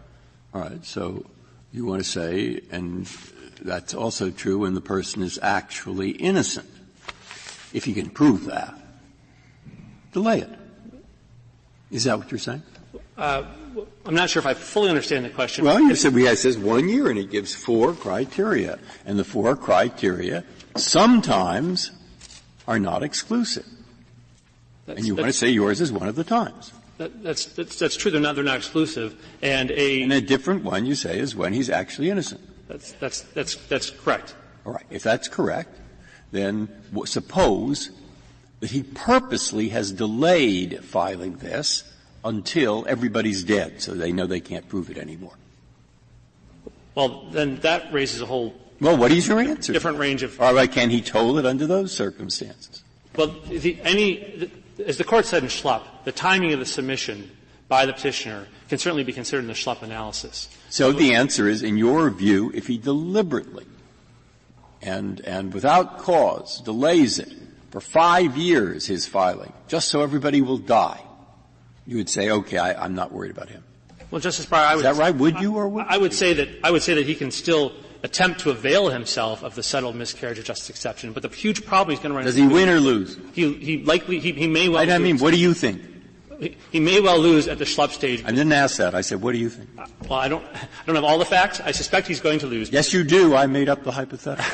All right. So you want to say, and that's also true when the person is actually innocent. If you can prove that, delay it. Is that what you're saying? I'm not sure if I fully understand the question. Well, you said it says 1 year, and it gives 4 criteria. And the 4 criteria sometimes are not exclusive. And you want to say yours is one of the times. That's true. They're not exclusive. And a different one you say is when he's actually innocent. That's correct. All right. If that's correct, then suppose that he purposely has delayed filing this until everybody's dead, so they know they can't prove it anymore. Well, then that raises a whole. Well, what is your answer? Different range of. All right, can he toll it under those circumstances? Well, as the Court said in Schlupp, the timing of the submission by the petitioner can certainly be considered in the Schlupp analysis. So the answer is, in your view, if he deliberately and without cause delays it for 5 years, his filing, just so everybody will die, you would say, okay, I'm not worried about him. Well, Justice Breyer, is that right? Would you or would you? I would say that he can still attempt to avail himself of the settled miscarriage of justice exception, but the huge problem he's going to run into. Does he win or lose? He may well. I mean, what do you think? He may well lose at the Schlupp stage. I didn't ask that. I said, what do you think? Well, I don't have all the facts. I suspect he's going to lose. Yes, you do. I made up the hypothetical.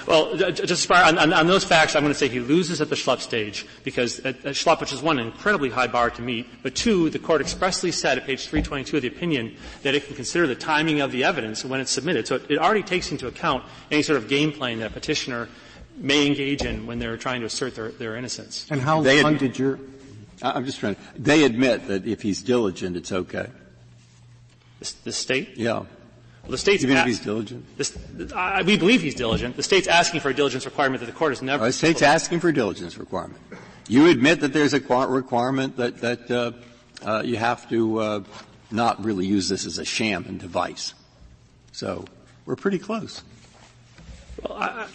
Well, Justice Breyer, on those facts, I'm going to say he loses at the Schlupp stage because at Schlupp, which is one, an incredibly high bar to meet, but two, the Court expressly said at page 322 of the opinion that it can consider the timing of the evidence when it's submitted. So it already takes into account any sort of game playing that a petitioner may engage in when they're trying to assert their innocence. And how long did your — I'm just trying to — they admit that if he's diligent, it's okay. The State? Yeah. Well, the State's even if he's diligent? We believe he's diligent. The State's asking for a diligence requirement that the Court has never. The State's asking for a diligence requirement. You admit that there's a requirement that you have to not really use this as a sham and device. So we're pretty close. Well,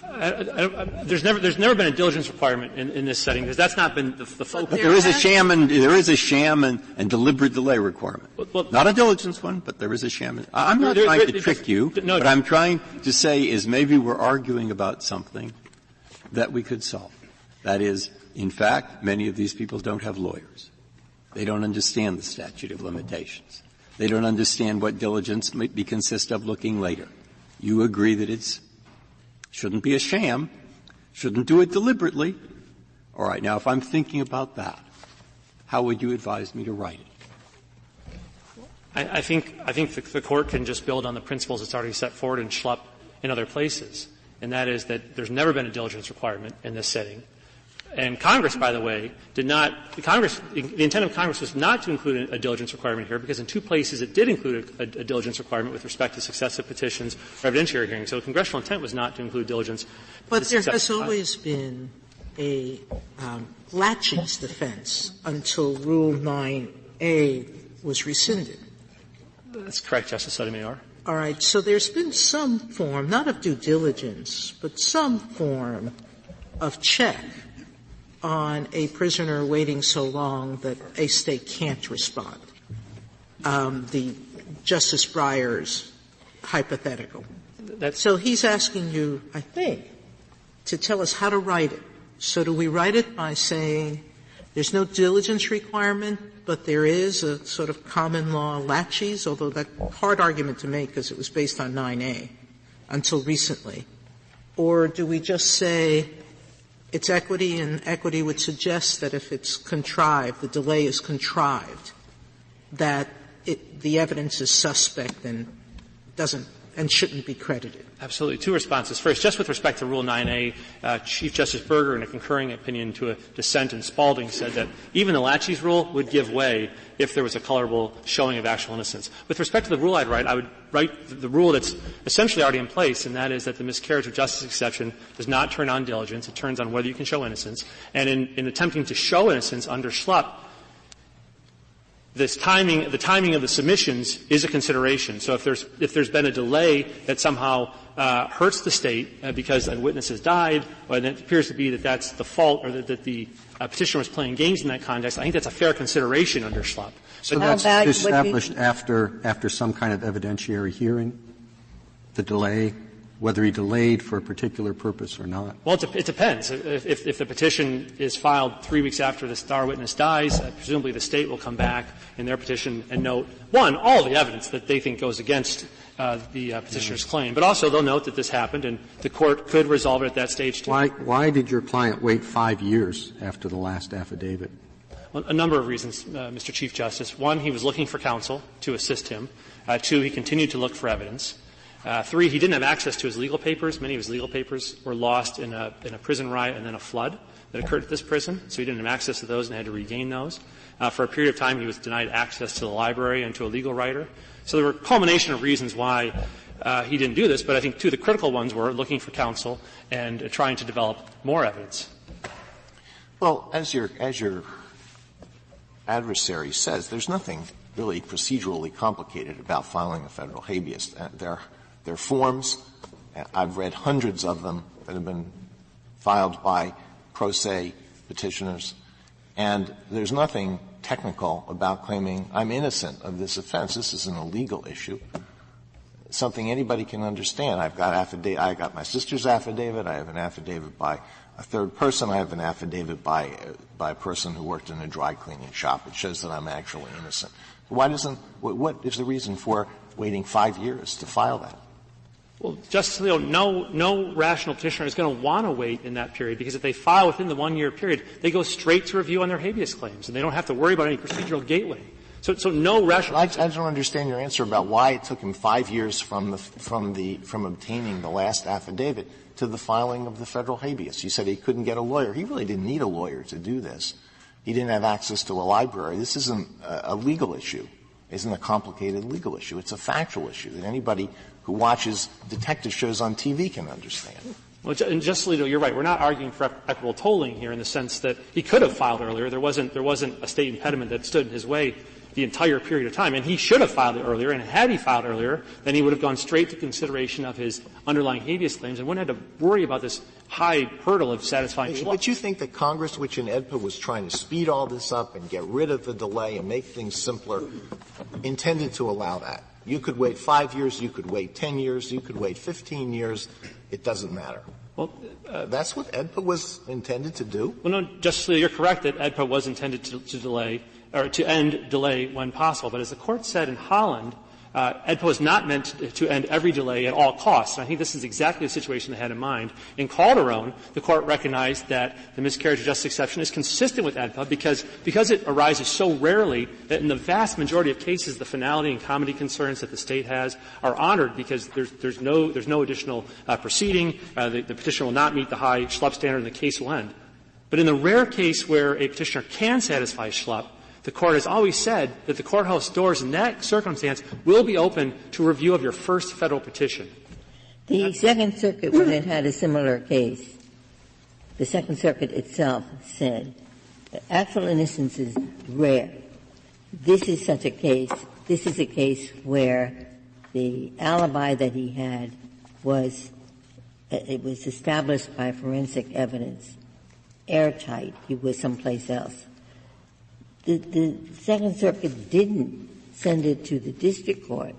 there's never been a diligence requirement in this setting because that's not been the focus. But there is a sham and deliberate delay requirement. Well, not a diligence one, but there is a sham. I'm not trying to trick you. No, what I'm trying to say is maybe we're arguing about something that we could solve. That is, in fact, many of these people don't have lawyers. They don't understand the statute of limitations. They don't understand what diligence might be consist of looking later. You agree that shouldn't be a sham, shouldn't do it deliberately. All right, now if I'm thinking about that, how would you advise me to write it? I think the Court can just build on the principles it's already set forward in Schlupp in other places, and that is that there's never been a diligence requirement in this setting. And Congress, by the way, the intent of Congress was not to include a diligence requirement here, because in two places it did include a diligence requirement with respect to successive petitions or evidentiary hearings. So the congressional intent was not to include diligence. But there has always been a laches defense until Rule 9a was rescinded. That's correct, Justice Sotomayor. All right. So there's been some form, not of due diligence, but some form of check on a prisoner waiting so long that a state can't respond. The Justice Breyer's hypothetical. So he's asking you, I think, to tell us how to write it. So do we write it by saying there's no diligence requirement, but there is a sort of common law laches, although that's a hard argument to make because it was based on 9A until recently? Or do we just say it's equity, and equity would suggest that if it's contrived, the delay is contrived, that the evidence is suspect and shouldn't be credited? Absolutely. Two responses. First, just with respect to Rule 9a, Chief Justice Berger, in a concurring opinion to a dissent in Spalding, said that even the laches rule would give way if there was a colorable showing of actual innocence. With respect to the rule I would write the rule that's essentially already in place, and that is that the miscarriage of justice exception does not turn on diligence. It turns on whether you can show innocence. And in attempting to show innocence under Schlupp, the timing of the submissions is a consideration. So if there's been a delay that somehow hurts the state because a witness has died, or it appears to be that that's the fault, or that the petitioner was playing games in that context, I think that's a fair consideration under Schlupp. So that's established after some kind of evidentiary hearing, the delay, whether he delayed for a particular purpose or not? Well, it depends. If the petition is filed 3 weeks after the star witness dies, presumably the state will come back in their petition and note, one, all the evidence that they think goes against the petitioner's claim, but also they'll note that this happened, and the court could resolve it at that stage too. Why did your client wait 5 years after the last affidavit? Well, a number of reasons, Mr. Chief Justice. One, he was looking for counsel to assist him. Two, he continued to look for evidence. Three, he didn't have access to his legal papers. Many of his legal papers were lost in a prison riot and then a flood that occurred at this prison, so he didn't have access to those and had to regain those. For a period of time, he was denied access to the library and to a legal writer. So there were a culmination of reasons why he didn't do this, but I think two of the critical ones were looking for counsel and trying to develop more evidence. Well, as your adversary says, there's nothing really procedurally complicated about filing a federal habeas. There are forms. I've read hundreds of them that have been filed by pro se petitioners, and there's nothing technical about claiming I'm innocent of this offense. This is an illegal issue, something anybody can understand. I got my sister's affidavit. I have an affidavit by a third person. I have an affidavit by a person who worked in a dry cleaning shop. It shows that I'm actually innocent. What is the reason for waiting 5 years to file that? Well, Justice Alito, no rational petitioner is going to want to wait in that period, because if they file within the 1 year period, they go straight to review on their habeas claims, and they don't have to worry about any procedural gateway. So no rational. I don't understand your answer about why it took him 5 years from obtaining the last affidavit to the filing of the federal habeas. You said he couldn't get a lawyer. He really didn't need a lawyer to do this. He didn't have access to a library. This isn't a legal issue. It isn't a complicated legal issue. It's a factual issue that anybody who watches detective shows on TV can understand. Well, and Justice Alito, you're right. We're not arguing for equitable tolling here in the sense that he could have filed earlier. There wasn't a state impediment that stood in his way the entire period of time. And he should have filed it earlier, and had he filed earlier, then he would have gone straight to consideration of his underlying habeas claims and wouldn't have to worry about this high hurdle of satisfying Schlupp. But you think that Congress, which in AEDPA was trying to speed all this up and get rid of the delay and make things simpler, intended to allow that? You could wait 5 years, you could wait 10 years, you could wait 15 years. It doesn't matter. Well, that's what AEDPA was intended to do? Well, no, Justice Alito, you're correct that AEDPA was intended to delay or to end delay when possible. But as the Court said in Holland, AEDPA was not meant to end every delay at all costs. And I think this is exactly the situation they had in mind. In Calderon, the Court recognized that the miscarriage of justice exception is consistent with AEDPA because it arises so rarely that in the vast majority of cases the finality and comity concerns that the State has are honored because there's no additional proceeding. The petitioner will not meet the high Schlupp standard and the case will end. But in the rare case where a petitioner can satisfy Schlupp, the Court has always said that the courthouse doors in that circumstance will be open to review of your first Federal petition. The Second Circuit, when it had a similar case, the Second Circuit itself said that actual innocence is rare. This is such a case. This is a case where the alibi that he had was established by forensic evidence, airtight. He was someplace else. The Second Circuit didn't send it to the district court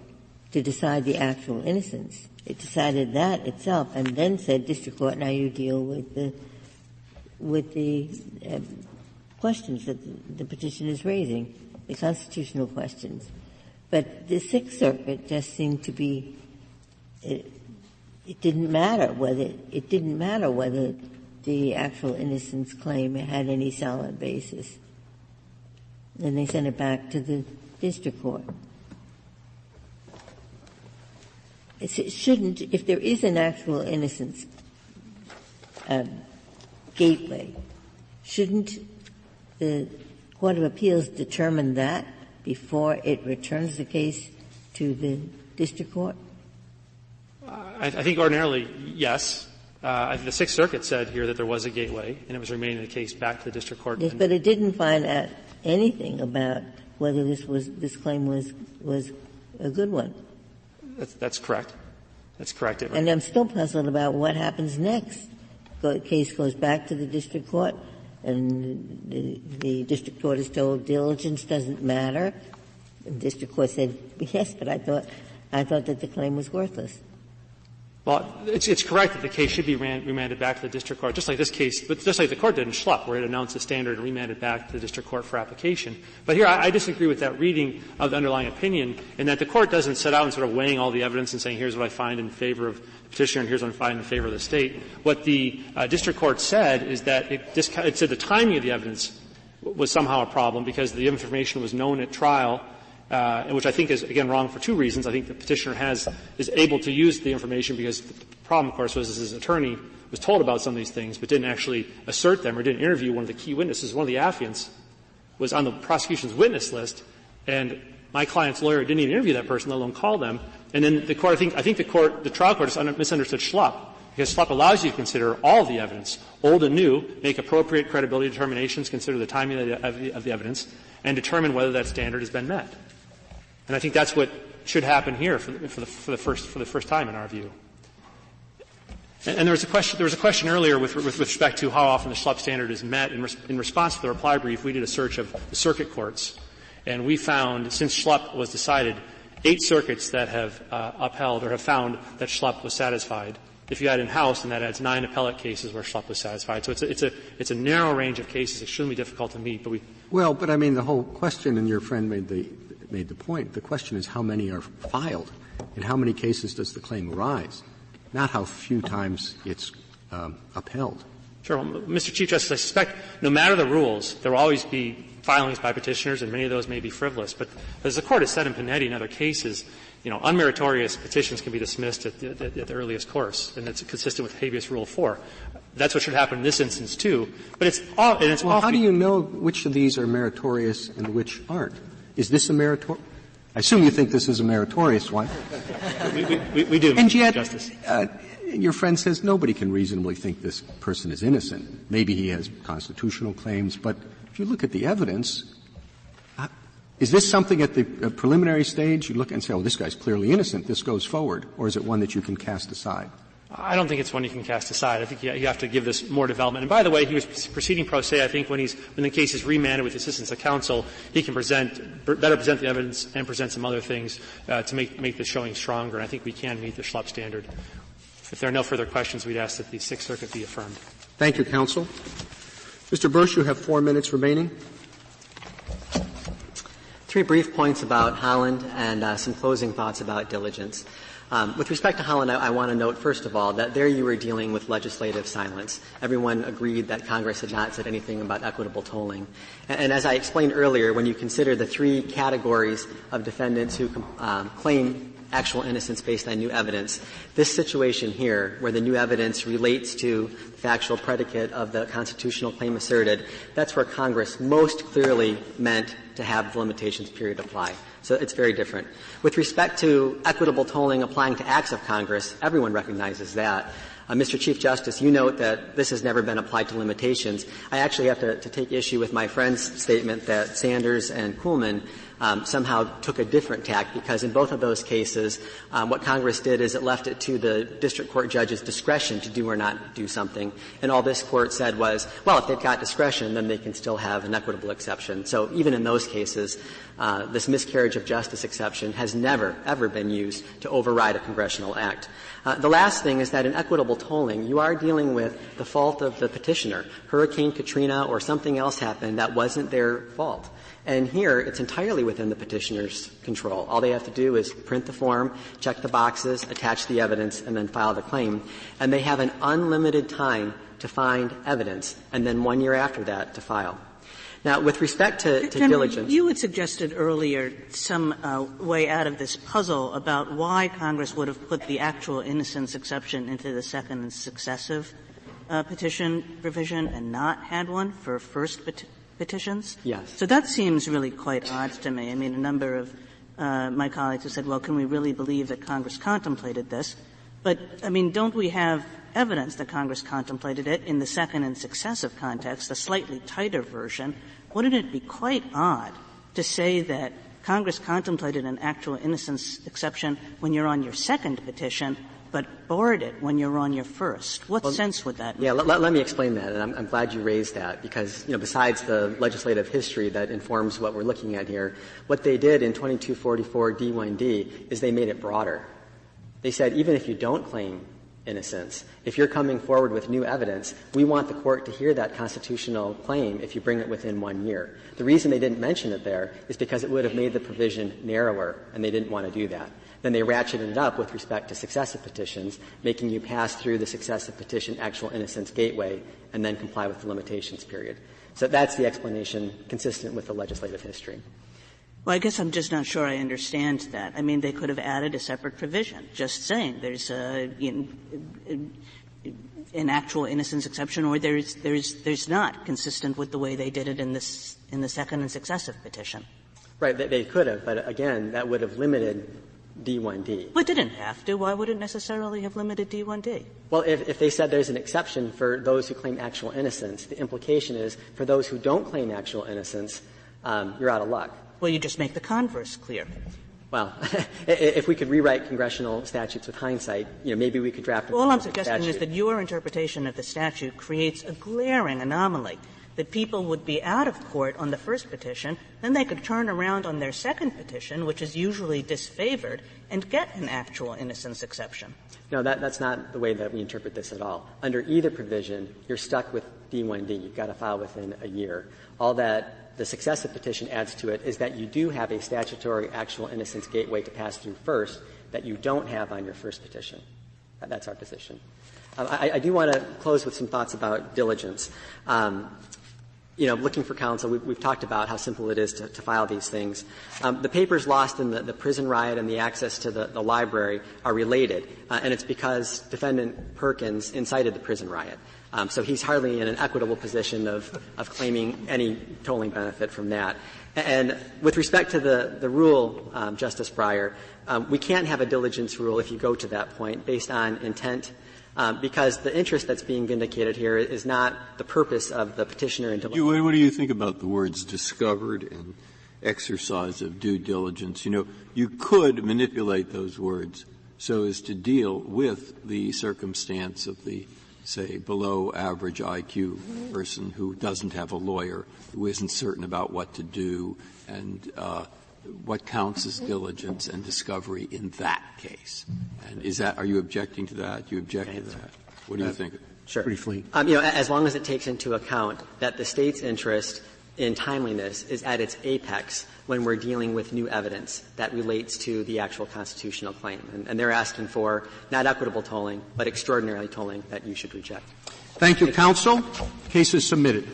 to decide the actual innocence. It decided that itself and then said, district court, now you deal with the questions that the petition is raising, the constitutional questions. But the Sixth Circuit just seemed to be it didn't matter whether the actual innocence claim had any solid basis. And they sent it back to the district court. It shouldn't, if there is an actual innocence gateway, shouldn't the Court of Appeals determine that before it returns the case to the district court? I think ordinarily, yes. I think the Sixth Circuit said here that there was a gateway, and it was remaining the case back to the district court. Yes, but it didn't find out anything about whether this claim was a good one. That's correct. That's correct. And I'm still puzzled about what happens next. The case goes back to the district court, and the district court is told diligence doesn't matter. The district court said, yes, but I thought that the claim was worthless. Well, it's correct that the case should be remanded back to the district court, just like this case, but just like the court did in Schlupp, where it announced the standard and remanded back to the district court for application. But here, I disagree with that reading of the underlying opinion, in that the court doesn't set out and sort of weighing all the evidence and saying, here's what I find in favor of the petitioner and here's what I find in favor of the State. What the district court said is that it said the timing of the evidence was somehow a problem because the information was known at trial, which I think is, again, wrong for two reasons. I think the petitioner is able to use the information because the problem, of course, was his attorney was told about some of these things but didn't actually assert them or didn't interview one of the key witnesses. One of the affiants was on the prosecution's witness list, and my client's lawyer didn't even interview that person, let alone call them. And then the court, I think the trial court misunderstood Schlupp, because Schlupp allows you to consider all the evidence, old and new, make appropriate credibility determinations, consider the timing of the evidence, and determine whether that standard has been met. And I think that's what should happen here for the first time in our view. And there was a question earlier with respect to how often the Schlupp standard is met. In response to the reply brief, we did a search of the circuit courts, and we found, since Schlupp was decided, 8 circuits that have upheld or have found that Schlupp was satisfied. If you add in-house, then that adds 9 appellate cases where Schlupp was satisfied. So it's a narrow range of cases, extremely difficult to meet. But I mean, the whole question, and your friend made the point, the question is how many are filed and how many cases does the claim arise, not how few times it's upheld. Sure. Well, Mr. Chief Justice, I suspect no matter the rules, there will always be filings by petitioners, and many of those may be frivolous. But as the Court has said in Panetti and other cases, unmeritorious petitions can be dismissed at the earliest course, and it's consistent with habeas rule 4. That's what should happen in this instance too. But how do you know which of these are meritorious and which aren't? Is this a meritorious? I assume you think this is a meritorious one. We do, and yet, Justice. Your friend says nobody can reasonably think this person is innocent. Maybe he has constitutional claims, but if you look at the evidence, is this something at the preliminary stage you look and say, oh, this guy's clearly innocent, this goes forward, or is it one that you can cast aside? I don't think it's one you can cast aside. I think you have to give this more development. And by the way, he was proceeding pro se. I think when the case is remanded with the assistance of counsel, he can better present the evidence and present some other things to make the showing stronger. And I think we can meet the Schlupp standard. If there are no further questions, we'd ask that the Sixth Circuit be affirmed. Thank you, counsel. Mr. Bursch, you have 4 minutes remaining. 3 brief points about Holland and some closing thoughts about diligence. With respect to Holland, I want to note, first of all, that there you were dealing with legislative silence. Everyone agreed that Congress had not said anything about equitable tolling. And as I explained earlier, when you consider the 3 categories of defendants who claim actual innocence based on new evidence, this situation here, where the new evidence relates to the factual predicate of the constitutional claim asserted, that's where Congress most clearly meant to have the limitations period apply. So it's very different. With respect to equitable tolling applying to acts of Congress, everyone recognizes that. Mr. Chief Justice, you note that this has never been applied to limitations. I actually have to take issue with my friend's statement that Sanders and Kuhlman somehow took a different tack, because in both of those cases, what Congress did is it left it to the district court judge's discretion to do or not do something. And all this court said was, well, if they've got discretion, then they can still have an equitable exception. So even in those cases, this miscarriage of justice exception has never, ever been used to override a congressional act. The last thing is that in equitable tolling, you are dealing with the fault of the petitioner. Hurricane Katrina or something else happened that wasn't their fault. And here, it's entirely within the petitioner's control. All they have to do is print the form, check the boxes, attach the evidence, and then file the claim. And they have an unlimited time to find evidence, and then 1 year after that to file. Now, with respect to diligence, you had suggested earlier some way out of this puzzle about why Congress would have put the actual innocence exception into the second and successive petition provision and not had one for first petitions? Yes. So that seems really quite odd to me. I mean, a number of my colleagues have said, well, can we really believe that Congress contemplated this? But, I mean, don't we have evidence that Congress contemplated it in the second and successive context, a slightly tighter version? Wouldn't it be quite odd to say that Congress contemplated an actual innocence exception when you're on your second petition, but barred it when you're on your first? What sense would that make? Yeah, let me explain that, and I'm glad you raised that, because, besides the legislative history that informs what we're looking at here, what they did in 2244 D1D is they made it broader. They said even if you don't claim innocence, if you're coming forward with new evidence, we want the court to hear that constitutional claim if you bring it within 1 year. The reason they didn't mention it there is because it would have made the provision narrower, and they didn't want to do that. Then they ratcheted it up with respect to successive petitions, making you pass through the successive petition actual innocence gateway and then comply with the limitations period. So that's the explanation consistent with the legislative history. Well, I guess I'm just not sure I understand that. I mean, they could have added a separate provision, just saying there's an actual innocence exception, or there's not, consistent with the way they did it in the second and successive petition. Right, they could have, but again, that would have limited D1D. Well, it didn't have to. Why would it necessarily have limited D1D? Well, if they said there's an exception for those who claim actual innocence, the implication is for those who don't claim actual innocence, you're out of luck. Well, you just make the converse clear. Well, if we could rewrite congressional statutes with hindsight, maybe we could draft a All I'm suggesting statute. is that your interpretation of the statute creates a glaring anomaly, that people would be out of court on the first petition, then they could turn around on their second petition, which is usually disfavored, and get an actual innocence exception. No, that's not the way that we interpret this at all. Under either provision, you're stuck with D1D. You've got to file within a year. All that the successive petition adds to it is that you do have a statutory actual innocence gateway to pass through first that you don't have on your first petition. That's our position. I do want to close with some thoughts about diligence. Looking for counsel, we've talked about how simple it is to file these things. The papers lost in the prison riot and the access to the library are related, and it's because Defendant Perkins incited the prison riot. So he's hardly in an equitable position of claiming any tolling benefit from that. And with respect to the rule, Justice Breyer, we can't have a diligence rule if you go to that point based on intent, because the interest that's being vindicated here is not the purpose of the petitioner. What do you think about the words discovered and exercise of due diligence? You could manipulate those words so as to deal with the circumstance of the, say, below average IQ person who doesn't have a lawyer, who isn't certain about what to do, and what counts as diligence and discovery in that case? And are you objecting to that? Do you object to that? What do you think? Sure. Briefly. As long as it takes into account that the state's interest in timeliness is at its apex when we're dealing with new evidence that relates to the actual constitutional claim. And they're asking for not equitable tolling, but extraordinary tolling that you should reject. Thank you, counsel. Case is submitted.